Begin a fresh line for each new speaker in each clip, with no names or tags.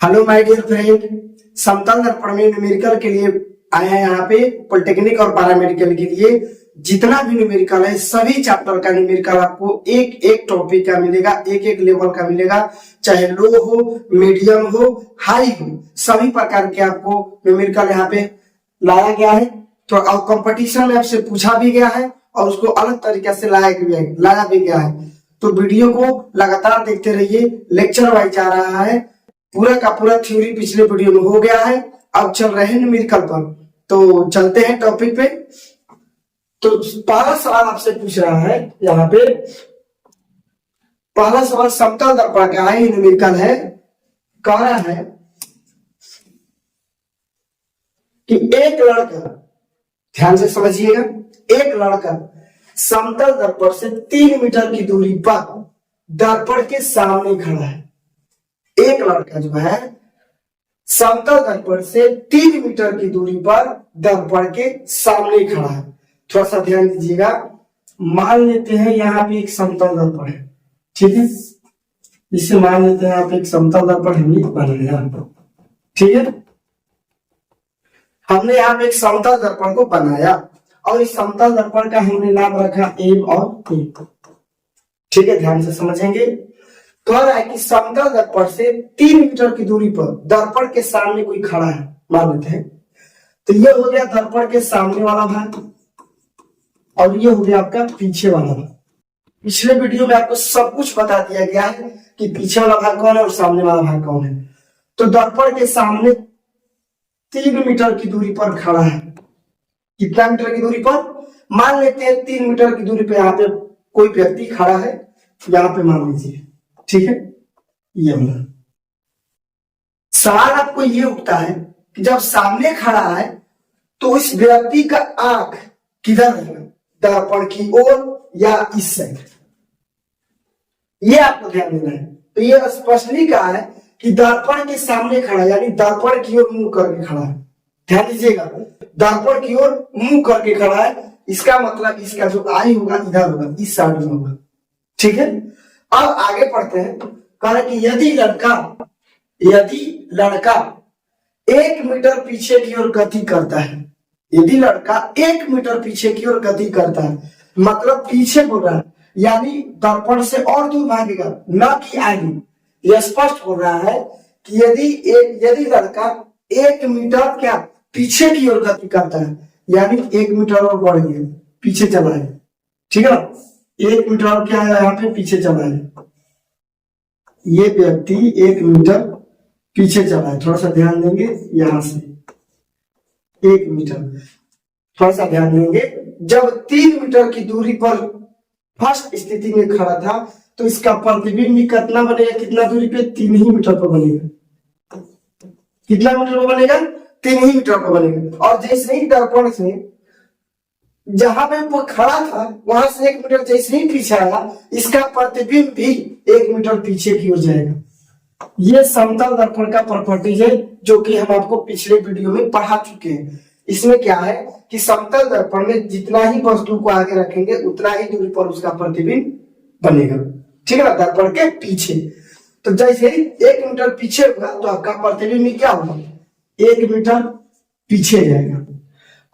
Hello my dear friend, समतल दर्पण में न्यूमेरिकल के लिए आए हैं। यहाँ पे पॉलिटेक्निक और पैरामेडिकल के लिए जितना भी न्यूमेरिकल है सभी चैप्टर का न्यूमेरिकल आपको एक एक टॉपिक का मिलेगा, एक एक लेवल का मिलेगा। चाहे लो हो, मीडियम हो, हाई हो, सभी प्रकार के आपको न्यूमेरिकल यहाँ पे लाया गया है। तो कंपटीशन में आपसे पूछा भी गया है और उसको अलग तरीके से लाया भी गया है। तो वीडियो को लगातार देखते रहिए, लेक्चर वाइज जा रहा है। पूरा का पूरा थ्योरी पिछले वीडियो में हो गया है, अब चल रहे हैं न्यूमेरिकल पर। तो चलते हैं टॉपिक पे। तो पहला सवाल आपसे पूछ रहा है, यहाँ पे पहला सवाल समतल दर्पण का है, न्यूमेरिकल है। कह रहा है कि एक लड़का, ध्यान से समझिएगा, एक लड़का समतल दर्पण से 3 मीटर की दूरी पर दर्पण के सामने खड़ा है। एक लड़का जो है समतल दर्पण से 3 मीटर की दूरी पर दर्पण के सामने खड़ा है। थोड़ा सा ध्यान दीजिएगा। मान लेते हैं यहाँ पे एक समतल दर्पण है, ठीक है। इसे मान लेते हैं यहाँ पे एक समतल दर्पण हमने बनाया, ठीक है। हमने यहाँ पे एक समतल दर्पण को बनाया और इस समतल दर्पण का हमने नाम रखा एम और ए, ठीक है। ध्यान से समझेंगे। कह रहा है कि समतल दर्पण से 3 मीटर की दूरी पर दर्पण के सामने कोई खड़ा है, मान लेते हैं। तो ये हो गया दर्पण के सामने वाला भाग और ये हो गया आपका पीछे वाला भाग। पिछले वीडियो में आपको सब कुछ बता दिया गया है कि पीछे वाला भाग कौन है और सामने वाला भाग कौन है। तो दर्पण के सामने 3 मीटर की दूरी पर खड़ा है। कितना मीटर की दूरी पर? मान लेते हैं 3 मीटर की दूरी पर यहाँ पे कोई व्यक्ति खड़ा है, यहाँ पे मान लीजिए, ठीक है। ये वाला सवाल आपको ये उठता है कि जब सामने खड़ा है तो इस व्यक्ति का आंख किधर रहेगा, दर्पण की ओर या इस साइड, ये आपको ध्यान देना है। तो ये स्पष्टली कहा है कि दर्पण के सामने खड़ा है, यानी दर्पण की ओर मुंह करके खड़ा है। ध्यान दीजिएगा, दर्पण की ओर मुंह करके खड़ा है। इसका मतलब इसका जो आई होगा इधर होगा, इस साइड में होगा, ठीक है। अब आगे पढ़ते हैं। कह रहे कि यदि लड़का 1 मीटर पीछे की ओर गति करता है, यदि लड़का 1 मीटर पीछे की ओर गति करता है, मतलब पीछे बोल रहा है, यानी दर्पण से और दूर भागेगा, न कि आगे। यह स्पष्ट हो रहा है कि यदि लड़का 1 मीटर क्या पीछे की ओर गति करता है, यानी 1 मीटर और बढ़ गया, पीछे चला है, ठीक है। 1 मीटर और क्या है, यहाँ पे पीछे चला है। ये व्यक्ति 1 मीटर पीछे चला है। थोड़ा सा ध्यान देंगे, यहां से 1 मीटर, थोड़ा सा ध्यान देंगे। जब 3 मीटर की दूरी पर फर्स्ट स्थिति में खड़ा था तो इसका प्रतिबिंब कितना बनेगा, कितना दूरी पे? 3 ही मीटर पर बनेगा। कितना मीटर पर बनेगा? 3 ही मीटर पर बनेगा। और जैसे ही दर्पण से जहां पे वो खड़ा था वहां से 1 मीटर जैसे ही पीछे आया, इसका प्रतिबिंब भी 1 मीटर पीछे की हो जाएगा। ये समतल दर्पण का प्रॉपर्टीज है जो कि हम आपको पिछले वीडियो में पढ़ा चुके हैं। इसमें क्या है कि समतल दर्पण में जितना ही वस्तु को आगे रखेंगे उतना ही दूरी पर उसका प्रतिबिंब बनेगा, ठीक है ना, दर्पण के पीछे। तो जैसे ही 1 मीटर पीछे होगा तो आपका प्रतिबिंब क्या होगा, 1 मीटर पीछे जाएगा।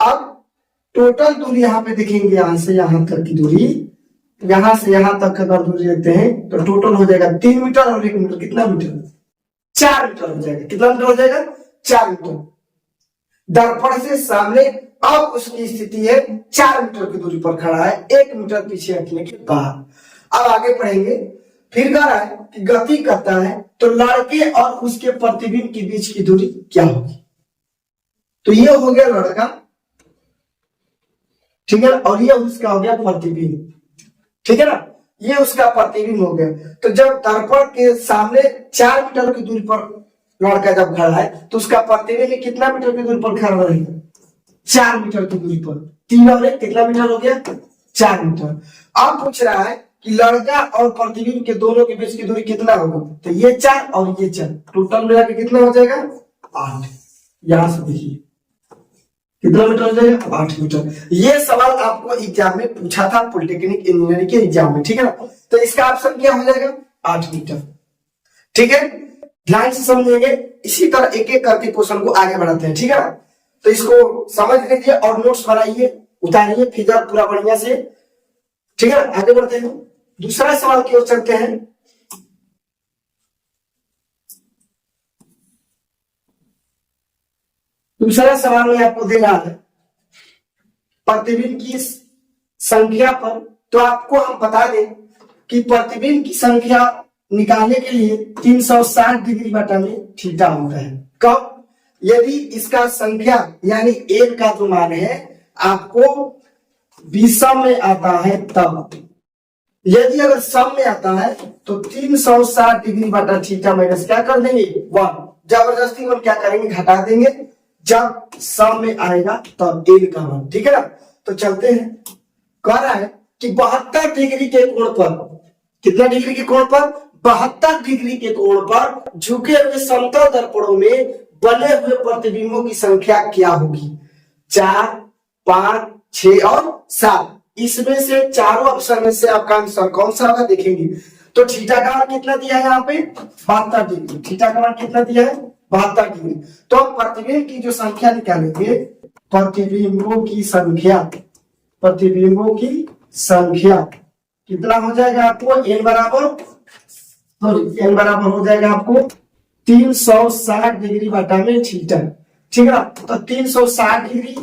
अब टोटल दूरी यहाँ पे देखेंगे, यहां से यहां तक की दूरी, यहां से यहां तक अगर दूरी देखते हैं तो टोटल हो जाएगा 3 मीटर और 1 मीटर कितना मीटर? 4 मीटर हो जाएगा। कितना मीटर हो जाएगा? 4 मीटर। दर्पण से सामने अब उसकी स्थिति है 4 मीटर की दूरी पर खड़ा है, 1 मीटर पीछे हटने के बाद। अब आगे पढ़ेंगे। फिर कह रहा है कि गति करता है तो लड़के और उसके प्रतिबिंब के बीच की दूरी क्या होगी। तो ये हो गया लड़का, ठीक है, और ये उसका हो गया प्रतिबिंब, ठीक है ना, ये उसका प्रतिबिंब हो गया। तो जब दर्पण के सामने 4 मीटर की दूरी पर लड़का जब खड़ा है तो उसका प्रतिबिंब कितना मीटर की दूरी पर खड़ा रहेगा? 4 मीटर की दूरी पर। 3 और 1 कितना मीटर हो गया? 4 मीटर। अब पूछ रहा है कि लड़का और प्रतिबिंब के दोनों के बीच की दूरी कितना होगा। तो ये 4 और ये 4 टोटल मिला के कितना हो जाएगा? 8। यहां से देखिए कितना मीटर हो जाएगा? 8 मीटर। ये सवाल आपको एग्जाम में पूछा था, पॉलिटेक्निक इंजीनियरिंग के एग्जाम में, ठीक है ना। तो इसका ऑप्शन क्या हो जाएगा? 8 मीटर, ठीक है। ध्यान से समझेंगे, इसी तरह एक एक करके क्वेश्चन को आगे बढ़ाते हैं, ठीक है। तो इसको समझ लीजिए और नोट्स बनाइए, उतारिए फिगर पूरा बढ़िया से, ठीक है। आगे बढ़ते हैं, दूसरा सवाल की ओर चलते हैं। दूसरा सवाल में आपको दे रहा है प्रतिबिंब की संख्या पर, तो आपको हम बता दें कि प्रतिबिंब की संख्या निकालने के लिए 360 डिग्री बटा में थीटा होता है। कब? यदि इसका संख्या यानी एक का जो मान है आपको विषम में आता है तब। यदि अगर सम में आता है तो 360 डिग्री बटा थीटा माइनस क्या कर देंगे 1, जबरदस्ती हम क्या करेंगे घटा देंगे, जब सम में आएगा तब एल का मान, ठीक है ना। तो चलते हैं, कह रहा है कि 72 डिग्री के कोण पर, कितना डिग्री के कोण पर? 72 डिग्री के कोण पर झुके हुए समतल दर्पणों में बने हुए प्रतिबिंबों की संख्या क्या होगी? 4, 5, 6 और 7। इसमें से चारों ऑप्शन में से आपका आंसर कौन सा होगा देखेंगे। तो थीटा का मान कितना दिया है यहाँ पे 72 डिग्री, थीटा का मान कितना दिया है 72 डिग्री। तो हम प्रतिबिंब की जो संख्या निकालेंगे, प्रतिबिंबों की संख्या, प्रतिबिंबों की संख्या कितना हो जाएगा आपको n बराबर, n बराबर हो जाएगा आपको 360 डिग्री बटा में थीटा, ठीक है। तो 360 डिग्री,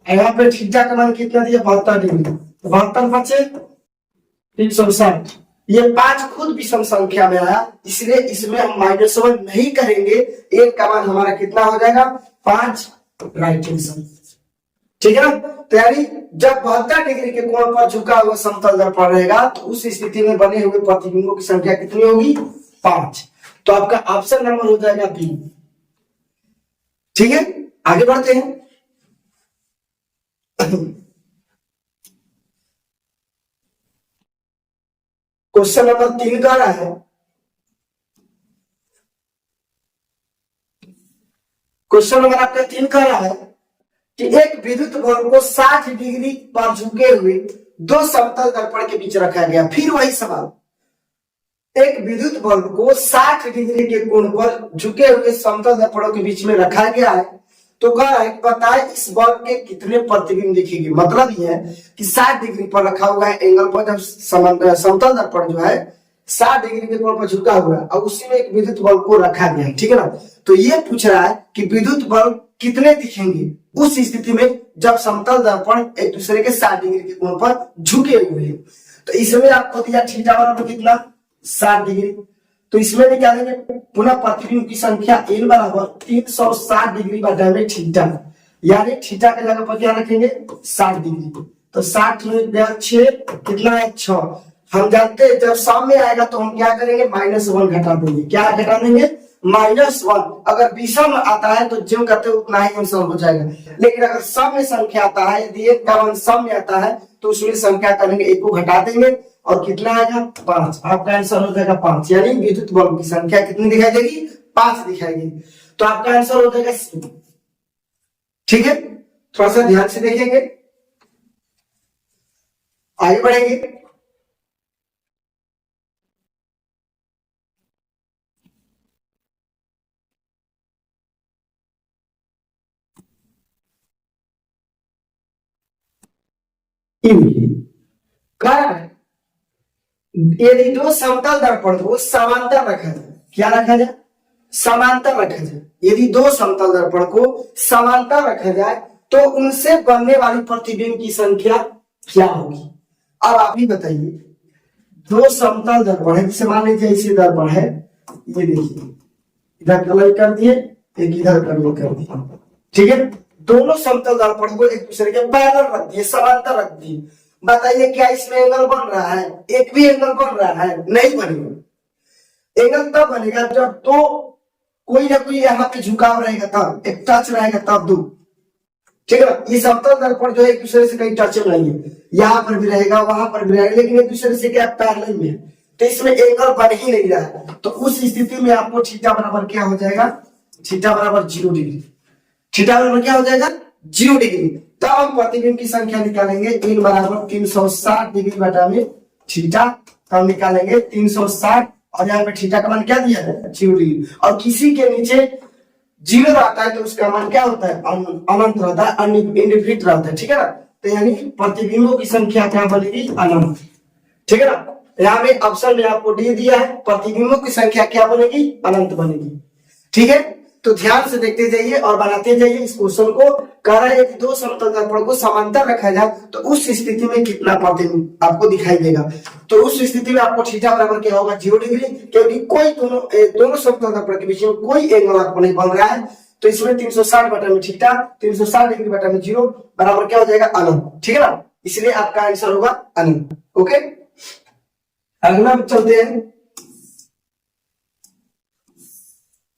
यहाँ पे थीटा का मान कितना दिया 72 डिग्री, 72 बचे 360। ये 5 खुद विषम संख्या में आया, इसलिए इसमें हम -1 नहीं करेंगे, एक का मान हमारा कितना हो जाएगा 5, राइट आंसर, ठीक है ना। तो यानी जब 72 डिग्री के कोण पर झुका हुआ समतल दर्पण रहेगा तो उस स्थिति में बने हुए प्रतिबिंबों की संख्या कितनी होगी 5। तो आपका ऑप्शन नंबर हो जाएगा बी, ठीक है। आगे बढ़ते हैं, क्वेश्चन नंबर 3 का रहा है, क्वेश्चन नंबर आपका 3 का रहा है कि एक विद्युत बल्ब को 60 डिग्री पर झुके हुए दो समतल दर्पण के बीच रखा गया। फिर वही सवाल, एक विद्युत बल्ब को 60 डिग्री के कोण पर झुके हुए समतल दर्पणों के बीच में रखा गया है, तो कह रहा है बताए इस बल्ब के कितने प्रतिबिंब दिखेंगे। मतलब यह है कि 60 डिग्री पर रखा हुआ है एंगल पर, जब समतल दर्पण जो है 60 डिग्री के कोण पर झुका हुआ है और उसी में एक विद्युत बल्ब को रखा गया है, ठीक है ना। तो ये पूछ रहा है कि विद्युत बल्ब कितने दिखेंगे उस स्थिति में जब समतल दर्पण एक दूसरे के 60 डिग्री के कोण पर झुके हुए हैं। तो इसमें आपको दिया थीटा बराबर कितना 60 डिग्री, तो इसमें निकालेंगे पुनः प्रतिबिंब की संख्या n बराबर 360 डिग्री बटा में थीटा, यानी थीटा के जगह पर क्या रखेंगे 60 डिग्री। तो 60 में 6 कितना है 6। हम जानते हैं जब सम में आएगा तो हम क्या करेंगे -1 घटा देंगे, क्या घटा देंगे -1। अगर विषम आता है तो जो करते उतना ही आंसर हो जाएगा, लेकिन अगर सम में संख्या आता है, यदि एक का मान सम में आता है तो उसमें संख्या करेंगे 1 को घटा देंगे और कितना आएगा 5। आपका आंसर हो जाएगा 5, यानी विद्युत बल्ब की संख्या कितनी दिखाई देगी 5 दिखाई देगी। तो आपका आंसर हो जाएगा सी, ठीक है। थोड़ा सा ध्यान से देखेंगे, आगे बढ़ेंगे। यदि दो समतल दर्पण को समांतर रखा जाए, क्या रखा जाए समांतर रखा जाए, यदि दो समतल दर्पण को समांतर रखा जाए तो उनसे बनने वाली प्रतिबिंब की संख्या क्या होगी। अब आप ही बताइए, दो समतल दर्पण है, जैसे मान लीजिए इसे दर्पण है, ये देखिए इधर कलर कर दिए, एक इधर कलर कर दिया, ठीक है। दोनों समतल दर्पण को एक दूसरे के पैरेलल रख दिए, समांतर रख दिए। बताइए क्या इसमें एंगल बन रहा है? एक भी एंगल बन रहा है? नहीं बनेगा। एंगल तब बनेगा जब तो कोई ना कोई यहाँ पे झुकाव रहेगा, तब एक टच रहेगा तब दो, ठीक है। ये समतल दर्पण जो है एक दूसरे से कहीं टच नहीं है, यहाँ पर भी रहेगा वहां पर भी रहेगा, लेकिन एक दूसरे से क्या पैरेलल में है, तो इसमें एंगल बन ही नहीं रहा है। तो उस स्थिति में आपको थीटा बराबर क्या हो जाएगा, थीटा बराबर 0 डिग्री, थीटा बराबर क्या हो जाएगा 0 डिग्री। तब हम प्रतिबिंब की संख्या निकालेंगे n बराबर 360 डिग्री बटा में थीटा, तब निकालेंगे 360 और यहाँ पे थीटा का मान क्या दिया है 0 डिग्री, और किसी के नीचे 0 रहता है तो उसका मान क्या होता है अनंत रहता है, इनफिनिट रहता है, ठीक है ना। तो यानी प्रतिबिंबों की संख्या क्या बनेगी अनंत, ठीक है ना। यहाँ पे ऑप्शन में आपको डी दिया है, प्रतिबिंबों की संख्या क्या बनेगी अनंत बनेगी, ठीक है। तो ध्यान से देखते जाइए और बनाते जाइए इस क्वेश्चन को। कह रहा है कि दो समतल दर्पण को समांतर रखा जाए तो उस स्थिति में कितना प्रतिबिंब आपको दिखाई देगा। तो उस स्थिति में आपको थीटा बराबर क्या होगा 0 डिग्री, क्योंकि कोई दोनों समतल दर्पण के बीच में कोई एंगल आपको नहीं बन रहा है। तो इसमें 360 बटा में थीटा, 360 डिग्री बटा में 0 बराबर क्या हो जाएगा अनंत, ठीक है ना। इसलिए आपका आंसर होगा अनंत। ओके, अगला चलते हैं,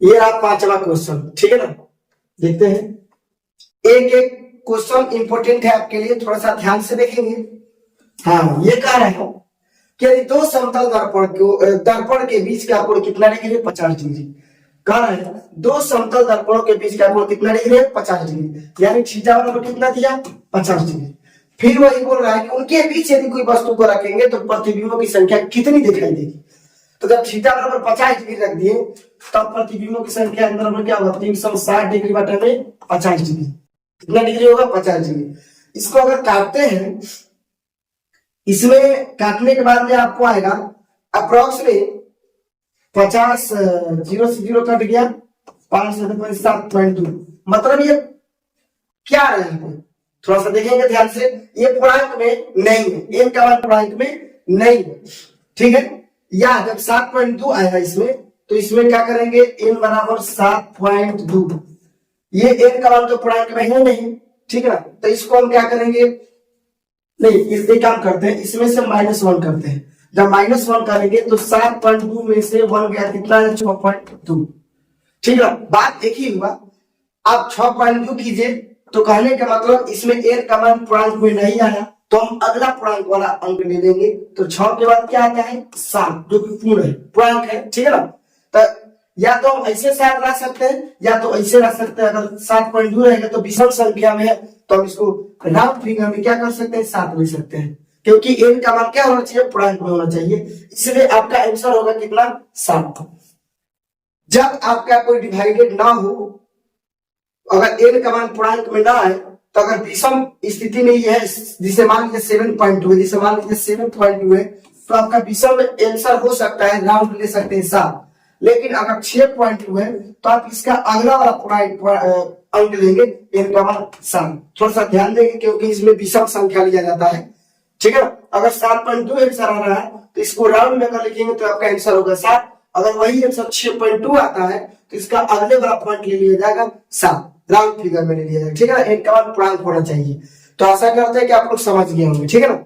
ये रहा 5वां क्वेश्चन, ठीक है ना। देखते हैं, एक एक क्वेश्चन इंपॉर्टेंट है आपके लिए, थोड़ा सा ध्यान से देखेंगे। हाँ, ये कह रहे हैं कि दो समतल दर्पण के बीच का कोण कितना डिग्री है 50 डिग्री। कह रहे हैं दो समतल दर्पणों के बीच का कोण कितना डिग्री है 50 डिग्री, यानी थीटा बराबर कितना दिया 50 डिग्री। फिर वही बोल रहा है कि उनके बीच यदि कोई वस्तु को रखेंगे तो प्रतिबिंबों की संख्या कितनी दिखाई देगी। तो जब थीटा बराबर 50 डिग्री रख दिए तब प्रतिबिंबों की संख्या अंदर में क्या होगा 360 डिग्री बटे में 50 डिग्री, कितना डिग्री होगा 50 डिग्री। इसको अगर काटते हैं, इसमें काटने के बाद में आपको आएगा अप्रोक्स में 50, 0 से 0 कट गया 5.7.2, मतलब ये क्या है यहाँ पे थोड़ा सा देखेंगे ध्यान से, ये पूर्णांक में नहीं है, एन का मान पूर्णांक में नहीं है, ठीक है। या जब 7.2 आएगा इसमें तो इसमें क्या करेंगे n बराबर 7.2, ये n का मान तो पूर्णांक में है नहीं, ठीक है ना। तो इसको हम क्या करेंगे, नहीं इस काम करते हैं, इसमें से -1 करते हैं। जब -1 करेंगे तो 7.2 में से 1 गया कितना है 6.2, ठीक है। बात एक ही हुआ, आप 6.2 कीजिए तो कहने का मतलब इसमें n का मान पूर्णांक में नहीं आया तो हम अगला पूर्णांक वाला अंक ले लेंगे। तो 6 के बाद क्या आता है 7, जो कि पूर्ण है, पूर्णांक है, ठीक है ना। तो या तो हम ऐसे 7 रख सकते हैं या तो ऐसे रख सकते हैं। अगर 7.2 रहेगा तो विषम संख्या में है तो हम इसको राउंड फिगर में क्या कर सकते हैं 7 ले सकते हैं, क्योंकि n का मान क्या होना चाहिए पूर्णांक में होना चाहिए, इसलिए आपका आंसर होगा कितना 7। जब आपका कोई डिवाइडेड ना हो, अगर n का मान पूर्णांक में ना आए तो अगर विषम स्थिति में ये है, जिसे मान लीजिए 7.2 है, जिसे मान लीजिए 7.2 है, तो आपका विषम आंसर हो सकता है राउंड ले सकते हैं 7। लेकिन अगर 6.2 है तो आप इसका अगला वाला अंक लेंगे n का मान 7। थोड़ा सा ध्यान देंगे क्योंकि इसमें विषम संख्या लिया जाता है, ठीक है। अगर 7.2 आंसर आ रहा है तो इसको राउंड में अगर लिखेंगे तो आपका आंसर होगा 7। अगर वही आंसर 6.2 आता है तो इसका अगले वाला पॉइंट ले लिया जाएगा 7, राउंड फिगर में ले लिया जाएगा, ठीक है ना। n का मान पूर्णांक होना चाहिए। तो आशा करते हैं कि आप लोग समझ गए होंगे, ठीक है ना।